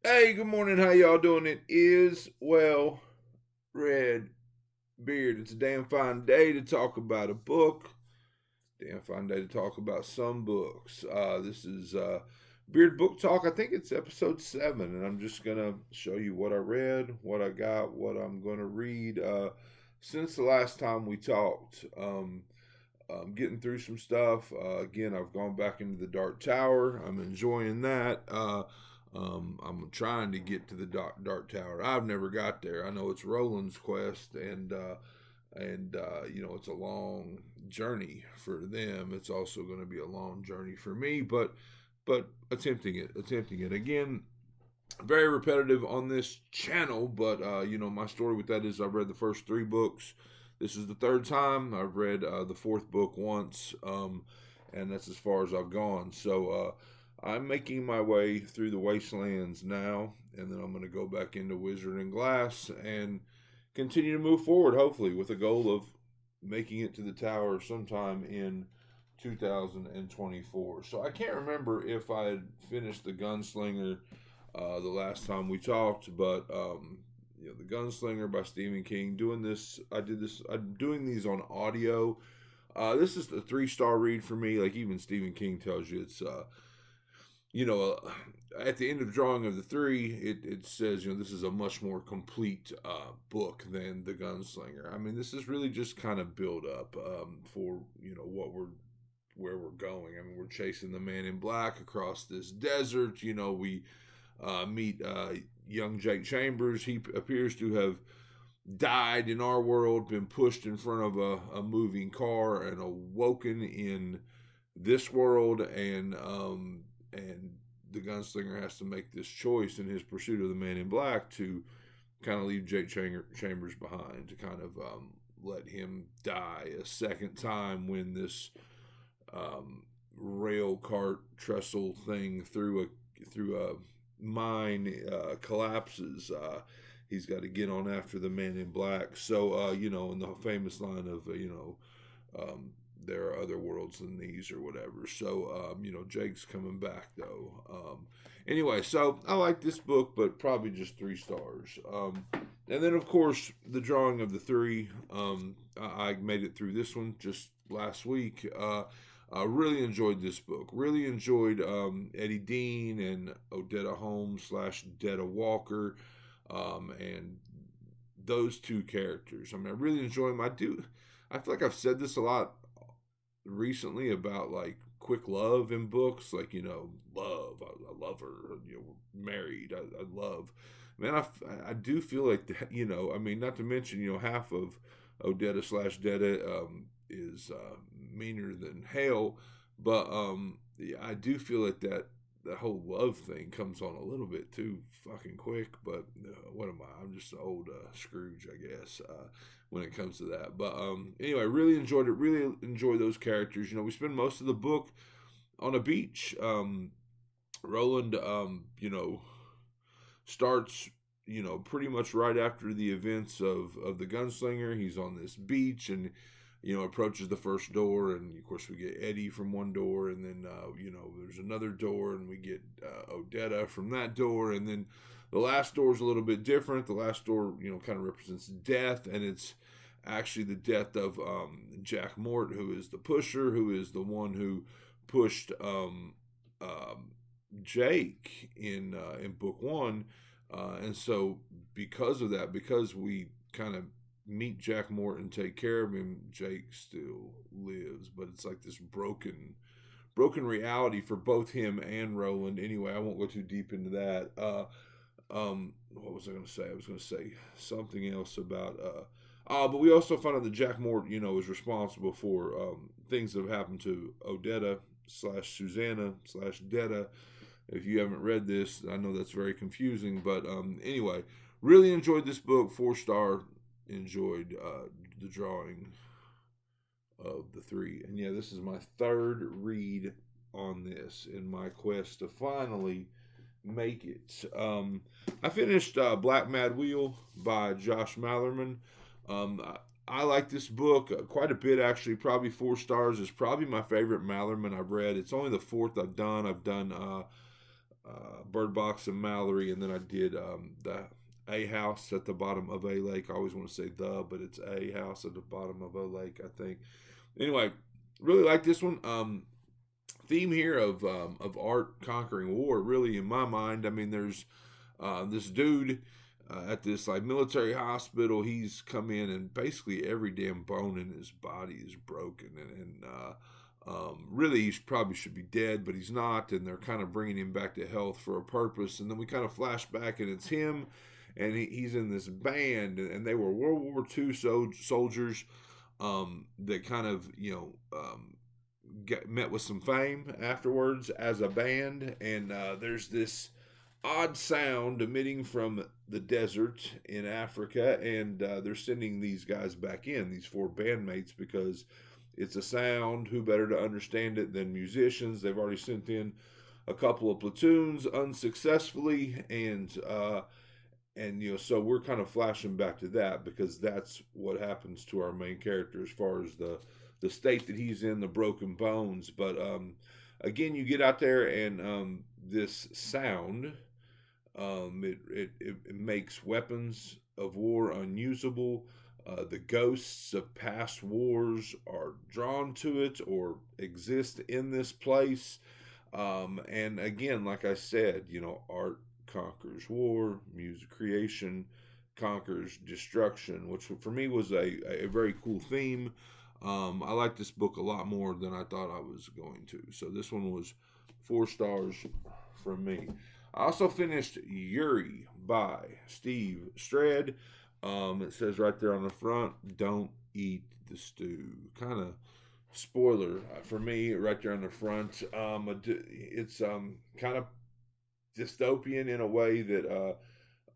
Hey, good morning. How y'all doing? It is, well, Red Beard. It's a damn fine day to talk about a book. Damn fine day to talk about some books. This is Beard Book Talk. I think it's episode 7, and I'm just going to show you what I read, what I got, what I'm going to read. Since the last time we talked, getting through some stuff. Again, I've gone back into the Dark Tower. I'm enjoying that. I'm trying to get to the Dark Tower. I've never got there. I know it's Roland's quest, and you know it's a long journey for them. It's also going to be a long journey for me, but attempting it again. Very repetitive on this channel, but you know my story with that is I've read the first 3 books. This is the third time I've read the fourth book once, and that's as far as I've gone. So I'm making my way through the wastelands now, and then I'm going to go back into Wizard and Glass and continue to move forward, hopefully, with a goal of making it to the tower sometime in 2024. So I can't remember if I had finished the Gunslinger the last time we talked, but you know, the Gunslinger by Stephen King. Doing this, I did this. I'm doing these on audio. This is a 3-star read for me. Like even Stephen King tells you, it's you know, at the end of the drawing of the 3, it says, you know, this is a much more complete book than The Gunslinger. I mean, this is really just kind of build up for, you know, where we're going. I mean, we're chasing the man in black across this desert. You know, we meet young Jake Chambers. He appears to have died in our world, been pushed in front of a moving car, and awoken in this world, and the gunslinger has to make this choice in his pursuit of the man in black to kind of leave Jake Chambers behind, to kind of let him die a second time when this rail cart trestle thing through a mine collapses. He's got to get on after the man in black. So you know, in the famous line of you know, there are other worlds than these or whatever. So you know, Jake's coming back though. Anyway, so I like this book, but probably just 3 stars. And then of course the drawing of the 3. I made it through this one just last week. I really enjoyed this book. Really enjoyed Eddie Dean and Odetta Holmes slash Detta Walker, and those 2 characters. I mean, I really enjoy them. I do. I feel like I've said this a lot recently about like quick love in books, like you know, love. I love her. You know, we're married. I love. Man, I do feel like that. You know, I mean, not to mention you know half of Odetta slash Detta is meaner than hell, but yeah, I do feel like that whole love thing comes on a little bit too fucking quick. But what am I? I'm just an old Scrooge, I guess, when it comes to that. But anyway, really enjoyed it. Really enjoy those characters. You know, we spend most of the book on a beach. Roland, you know, starts you know pretty much right after the events of the gunslinger. He's on this beach and you know approaches the first door, and of course we get Eddie from one door, and then you know there's another door, and we get Odetta from that door, and then the last door is a little bit different. The last door you know kind of represents death, and it's actually the death of Jack Mort, who is the pusher, who is the one who pushed Jake in book 1. And so, because of that, because we kind of meet Jack Morton, take care of him, Jake still lives, but it's like this broken reality for both him and Roland. Anyway, I won't go too deep into that. What was I going to say? I was going to say something else about. But we also found out that Jack Morton, you know, is responsible for things that have happened to Odetta slash Susanna slash Detta. If you haven't read this, I know that's very confusing, but anyway, really enjoyed this book. 4-star. Enjoyed the drawing of the 3, and yeah, this is my 3rd read on this in my quest to finally make it. I finished Black Mad Wheel by Josh Malerman. I like this book quite a bit, actually. Probably 4 stars. It's probably my favorite Malerman I've read. It's only the 4th I've done. Bird Box and Mallory, and then I did the A House at the bottom of A Lake. I always want to say the, but it's A House at the bottom of A Lake, I think. Anyway, really like this one. Theme here of art conquering war. Really, in my mind, I mean, there's this dude at this like military hospital. He's come in and basically every damn bone in his body is broken, and really he probably should be dead, but he's not. And they're kind of bringing him back to health for a purpose. And then we kind of flash back, and it's him, and he's in this band, and they were World War II soldiers that kind of met with some fame afterwards as a band. And there's this odd sound emitting from the desert in Africa, and they're sending these guys back in, these four bandmates, because it's a sound. Who better to understand it than musicians? They've already sent in a couple of platoons unsuccessfully, and so we're kind of flashing back to that, because that's what happens to our main character as far as the state that he's in, the broken bones. But again, you get out there, and this sound, it makes weapons of war unusable. The ghosts of past wars are drawn to it or exist in this place. And again, like I said, art conquers war, music creation conquers destruction, which for me was a very cool theme. I like this book a lot more than I thought I was going to. So this one was 4 stars from me. I also finished Yuri by Steve Strad. It says right there on the front, don't eat the stew. Kind of spoiler for me right there on the front. It's kind of dystopian in a way that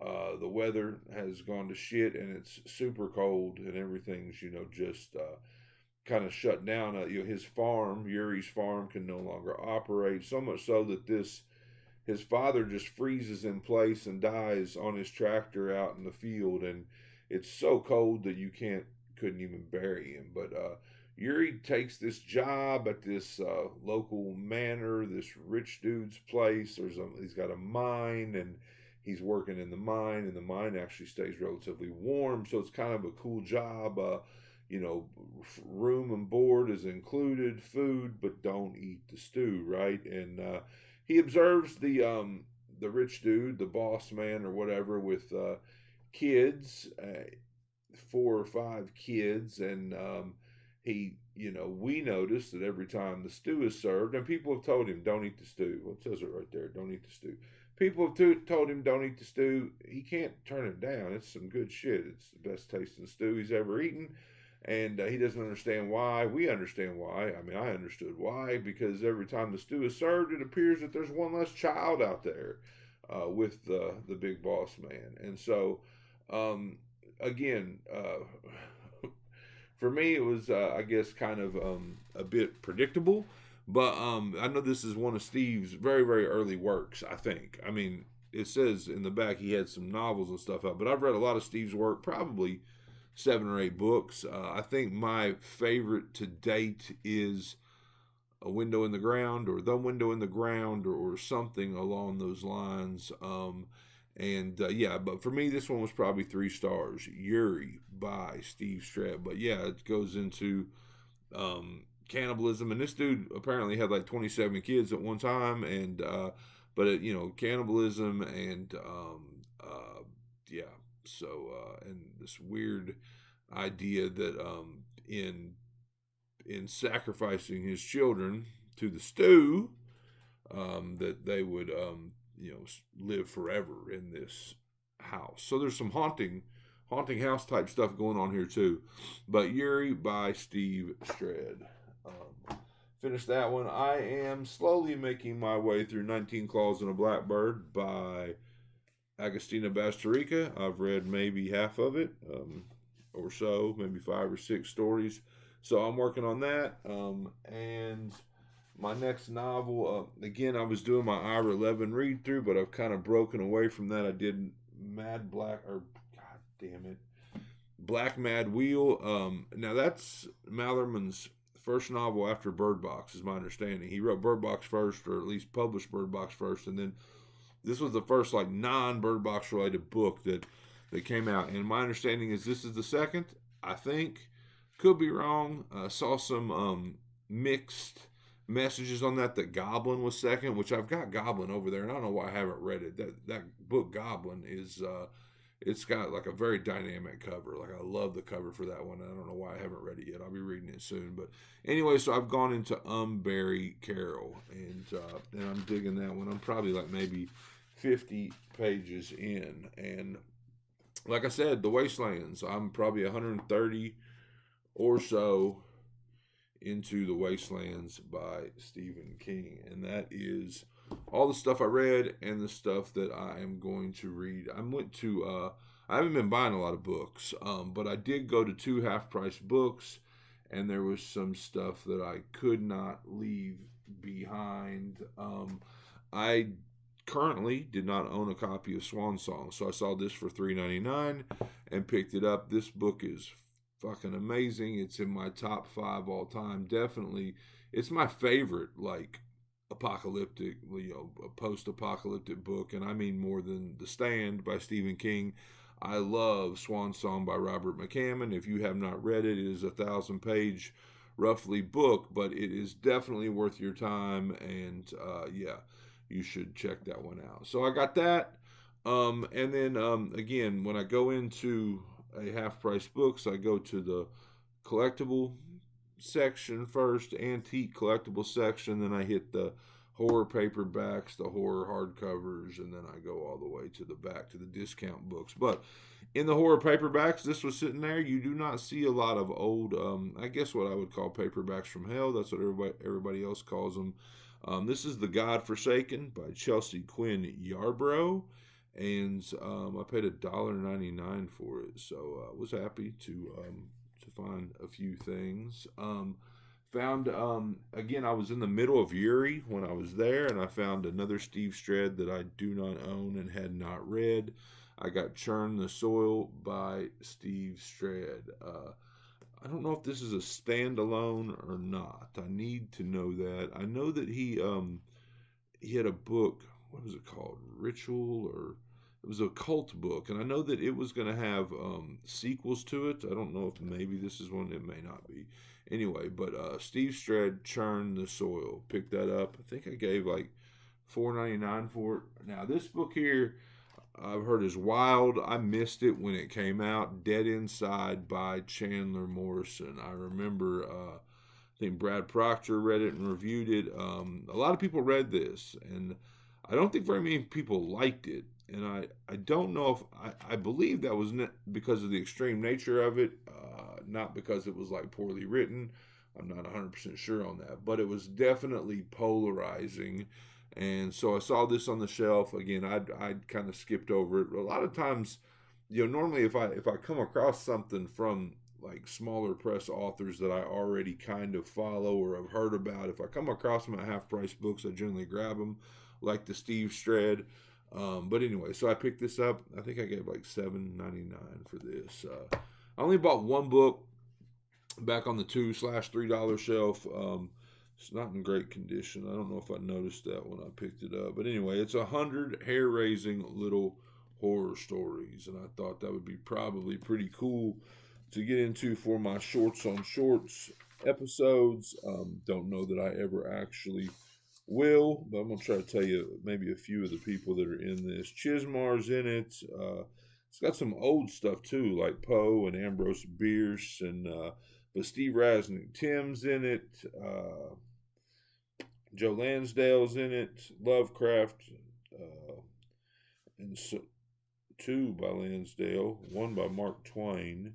the weather has gone to shit, and it's super cold, and everything's just kind of shut down. His farm, Yuri's farm, can no longer operate, so much so that his father just freezes in place and dies on his tractor out in the field, and it's so cold that you couldn't even bury him. But Yuri takes this job at this local manor, this rich dude's place. He's got a mine, and he's working in the mine, and the mine actually stays relatively warm, so it's kind of a cool job. Room and board is included, food, but don't eat the stew, right? And he observes the rich dude, the boss man or whatever, with kids, 4 or 5 kids, and we notice that every time the stew is served, and people have told him, don't eat the stew. Well, it says it right there, don't eat the stew. People have told him, don't eat the stew. He can't turn it down. It's some good shit. It's the best tasting stew he's ever eaten. And he doesn't understand why. We understand why. I mean, I understood why, because every time the stew is served, it appears that there's one less child out there with the big boss man. And so, again, for me, it was, I guess, kind of a bit predictable. But I know this is one of Steve's very, very early works, I think. I mean, it says in the back he had some novels and stuff out, but I've read a lot of Steve's work, probably 7 or 8 books. I think my favorite to date is A Window in the Ground, or The Window in the Ground, or something along those lines. But for me, this one was probably 3 stars. Yuri by Steve Strad. But yeah, it goes into cannibalism, and this dude apparently had like 27 kids at one time, and cannibalism, and and this weird idea that in sacrificing his children to the stew, that they would live forever in this house. So there's some haunting house type stuff going on here too. But Yuri by Steve Strad. Finished that one. I am slowly making my way through 19 Claws and a Blackbird by Agostina Bastarrica. I've read maybe half of it, or so, maybe 5 or 6 stories. So I'm working on that. And my next novel, again, I was doing my Ira 11 read through, but I've kind of broken away from that. I did Black Mad Wheel. Now that's Mallerman's first novel after Bird Box, is my understanding. He wrote Bird Box first, or at least published Bird Box first, and then this was the first like non-Bird Box related book that came out, and my understanding is this is the second. I think, could be wrong. Saw some mixed messages on that Goblin was second, which I've got Goblin over there, and I don't know why I haven't read it. That book Goblin is it's got like a very dynamic cover. Like I love the cover for that one. I don't know why I haven't read it yet. I'll be reading it soon. But anyway, so I've gone into Barry Carroll, and I'm digging that one. I'm probably like maybe 50 pages in, and like I said, The Wastelands. I'm probably 130 or so into The Wastelands by Stephen King, and that is all the stuff I read and the stuff that I am going to read. I haven't been buying a lot of books, but I did go to 2 half-price books, and there was some stuff that I could not leave behind. I currently did not own a copy of Swan Song, so I saw this for $3.99 and picked it up. This book is fucking amazing. It's in my top 5 all time. Definitely, it's my favorite, like, apocalyptic, post-apocalyptic book, and I mean more than The Stand by Stephen King. I love Swan Song by Robert McCammon. If you have not read it, it is a 1,000-page, roughly, book, but it is definitely worth your time, and you should check that one out. So I got that, and then again, when I go into a half-price books, I go to the collectible section first, antique collectible section, then I hit the horror paperbacks, the horror hardcovers, and then I go all the way to the back to the discount books. But in the horror paperbacks, this was sitting there. You do not see a lot of old, I guess what I would call paperbacks from hell. That's what everybody else calls them. This is The Godforsaken by Chelsea Quinn Yarbrough, and I paid $1.99 for it, so I was happy to find a few things. Found, again, I was in the middle of Yuri when I was there, and I found another Steve Strad that I do not own and had not read. I got Churn the Soil by Steve Strad. I don't know if this is a standalone or not. I need to know that. I know that he had a book, what was it called? Ritual, or it was a cult book, and I know that it was going to have sequels to it. I don't know if maybe this is one. It may not be. Anyway, but Steve Strad, Churn the Soil. Picked that up. I think I gave like $4.99 for it. Now, this book here, I've heard is wild. I missed it when it came out. Dead Inside by Chandler Morrison. I remember, I think Brad Proctor read it and reviewed it. A lot of people read this, and I don't think very many people liked it. And I don't know if, I believe that was because of the extreme nature of it, not because it was like poorly written. I'm not 100% sure on that, but it was definitely polarizing. And so I saw this on the shelf. Again, I'd kind of skipped over it. A lot of times, normally if I come across something from like smaller press authors that I already kind of follow or have heard about, if I come across them at half-price books, I generally grab them, like the Steve Strad. But anyway, so I picked this up. I think I gave like $7.99 for this. I only bought one book back on the $2/$3 shelf. It's not in great condition. I don't know if I noticed that when I picked it up. But anyway, it's 100 hair-raising little horror stories, and I thought that would be probably pretty cool to get into for my Shorts on Shorts episodes. Don't know that I ever actually will, but I'm going to try to tell you maybe a few of the people that are in this. Chismar's in it. It's got some old stuff too, like Poe and Ambrose Bierce, and but Steve Rasnick Tim's in it. Joe Lansdale's in it. Lovecraft, and so, 2 by Lansdale, 1 by Mark Twain.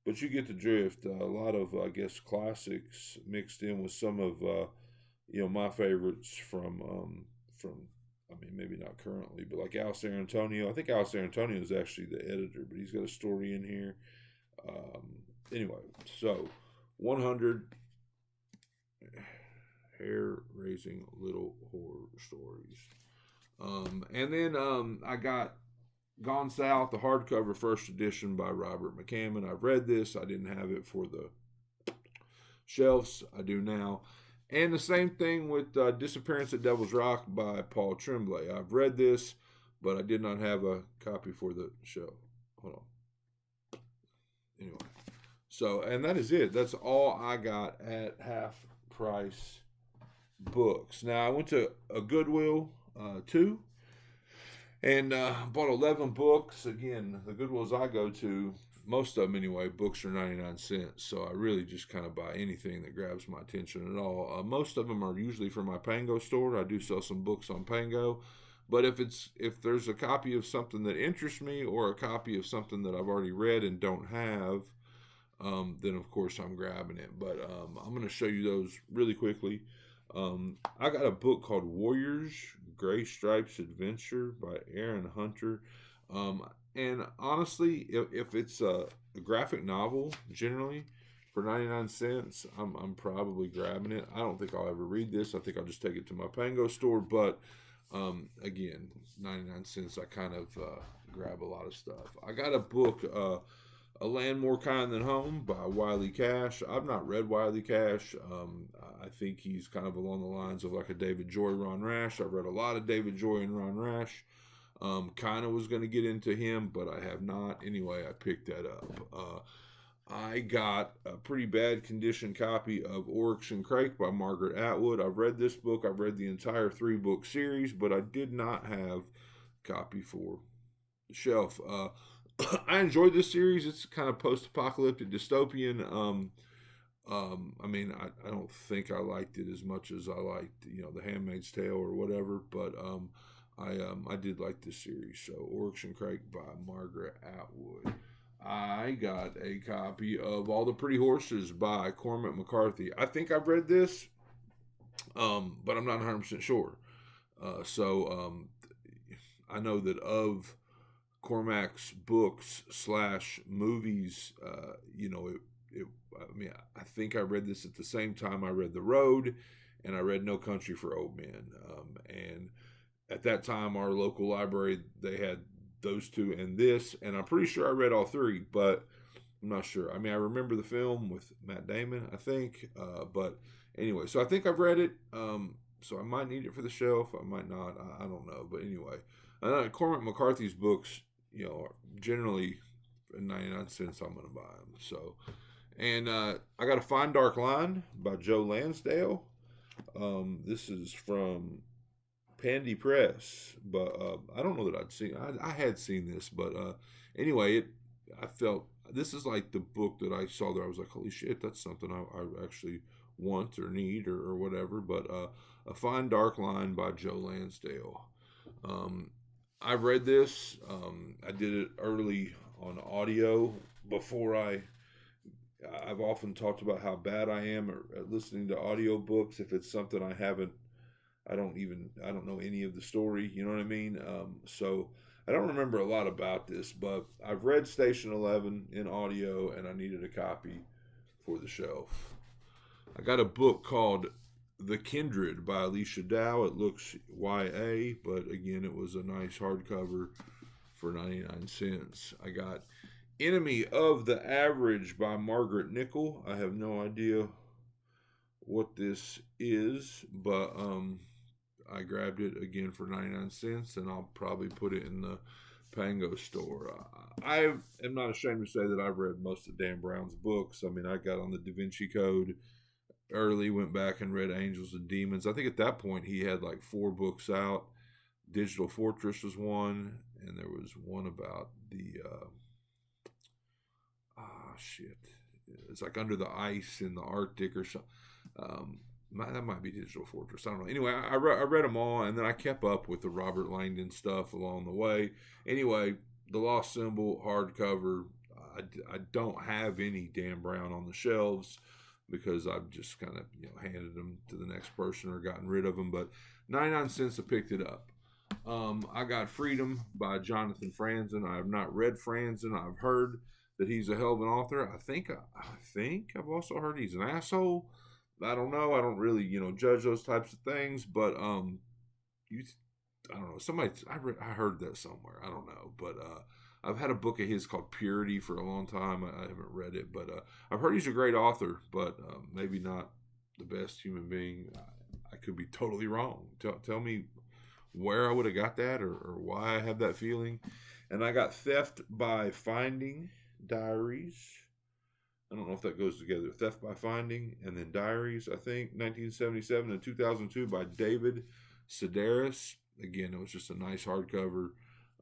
But you get the drift. A lot of, I guess, classics mixed in with some of my favorites from I mean, maybe not currently, but like Al Sarantonio. I think Al Sarantonio is actually the editor, but he's got a story in here. Anyway, so 100 hair-raising little horror stories. And then I got Gone South, the hardcover first edition by Robert McCammon. I've read this. I didn't have it for the shelves. I do now. And the same thing with Disappearance at Devil's Rock by Paul Tremblay. I've read this. but I did not have a copy for the show. Hold on. Anyway, so, and that is it. That's all I got at half price books. Now, I went to a Goodwill too, and bought 11 books. Again, the Goodwills I go to, most of them anyway, books are 99 cents. So I really just kind of buy anything that grabs my attention at all. Most of them are usually from my Pango store. I do sell some books on Pango. But if there's a copy of something that interests me, or a copy of something that I've already read and don't have, then of course I'm grabbing it. But I'm going to show you those really quickly. I got a book called Warriors Gray Stripes Adventure by Aaron Hunter. And honestly, if it's a graphic novel, generally for 99 cents, I'm probably grabbing it. I don't think I'll ever read this. I think I'll just take it to my Pango store. But again, 99 cents, I kind of grab a lot of stuff. I got a book, A Land More Kind Than Home by Wiley Cash. I've not read Wiley Cash. I think he's kind of along the lines of like a David Joy, Ron Rash. I've read a lot of David Joy and Ron Rash. Kind of was going to get into him, but I have not. Anyway, I picked that up. I got a pretty bad condition copy of Oryx and Crake by Margaret Atwood. I've read this book. I've read the entire 3-book series, but I did not have a copy for the shelf. I enjoyed this series. It's kind of post-apocalyptic dystopian. I mean, I don't think I liked it as much as I liked, The Handmaid's Tale or whatever, but I did like this series. So, Oryx and Crake by Margaret Atwood. I got a copy of All the Pretty Horses by Cormac McCarthy. I think I've read this, but I'm not 100% sure. I know that of Cormac's books / movies, I think I read this at the same time I read The Road, and I read No Country for Old Men. And at that time, our local library, they had those two and this, and I'm pretty sure I read all 3, but I'm not sure. I mean, I remember the film with Matt Damon, I think, but anyway, so I think I've read it, so I might need it for the shelf, I might not, I don't know, but anyway, Cormac McCarthy's books, generally 99 cents, I'm going to buy them, so, and I got A Fine Dark Line by Joe Lansdale. This is from Pandy Press, but I don't know that I'd seen. I had seen this, but anyway, I felt this is like the book that I saw there. I was like, holy shit, that's something I actually want or need or whatever. But A Fine Dark Line by Joe Lansdale. I read this. I did it early on audio before I've often talked about how bad I am at listening to audiobooks. If it's something I don't know any of the story, you know what I mean? So I don't remember a lot about this, but I've read Station 11 in audio, and I needed a copy for the shelf. I got a book called The Kindred by Alicia Dow. It looks YA, but again, it was a nice hardcover for 99 cents. I got Enemy of the Average by Margaret Nichol. I have no idea what this is, but I grabbed it again for 99 cents, and I'll probably put it in the Pango store. I am not ashamed to say that I've read most of Dan Brown's books. I mean, I got on the Da Vinci Code early, went back and read Angels and Demons. I think at that point he had like 4 books out. Digital Fortress was one, and there was one about the it's like Under the Ice in the Arctic or something. That might be Digital Fortress. I don't know. Anyway, I read them all, and then I kept up with the Robert Langdon stuff along the way. Anyway, The Lost Symbol, hardcover. I don't have any Dan Brown on the shelves because I've just kind of handed them to the next person or gotten rid of them. But 99 cents, I picked it up. I got Freedom by Jonathan Franzen. I have not read Franzen. I've heard that he's a hell of an author. I think I've also heard he's an asshole. I don't know. I don't really, judge those types of things, but I don't know. I heard that somewhere. I don't know, but I've had a book of his called Purity for a long time. I haven't read it, but I've heard he's a great author, but maybe not the best human being. I could be totally wrong. Tell me where I would have got that or why I have that feeling. And I got Theft by Finding Diaries. I don't know if that goes together. Theft by Finding and then Diaries, I think, 1977 and 2002 by David Sedaris. Again, it was just a nice hardcover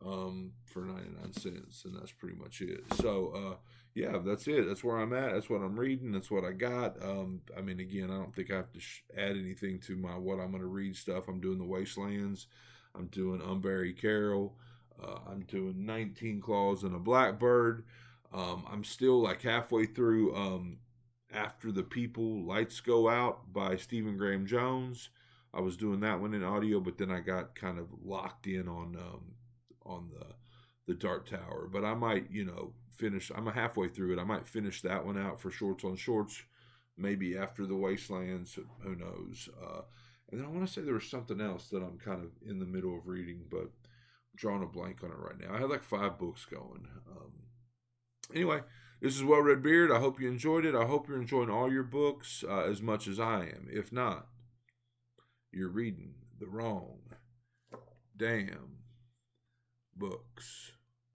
for 99 cents, and that's pretty much it. So, yeah, that's it. That's where I'm at. That's what I'm reading. That's what I got. I mean, again, I don't think I have to add anything to my what I'm going to read stuff. I'm doing The Wastelands. I'm doing Unburied Carol. I'm doing 19 Claws and a Blackbird. I'm still like halfway through After the People Lights Go Out by Stephen Graham Jones. I was doing that one in audio, but then I got kind of locked in on the Dark Tower. But I might, finish. I'm halfway through it. I might finish that one out for Shorts on Shorts, maybe after the Wastelands. Who knows? And then I want to say there was something else that I'm kind of in the middle of reading, but I'm drawing a blank on it right now. I had like 5 books going. Anyway, this is Well Red Beard. I hope you enjoyed it. I hope you're enjoying all your books as much as I am. If not, you're reading the wrong damn books.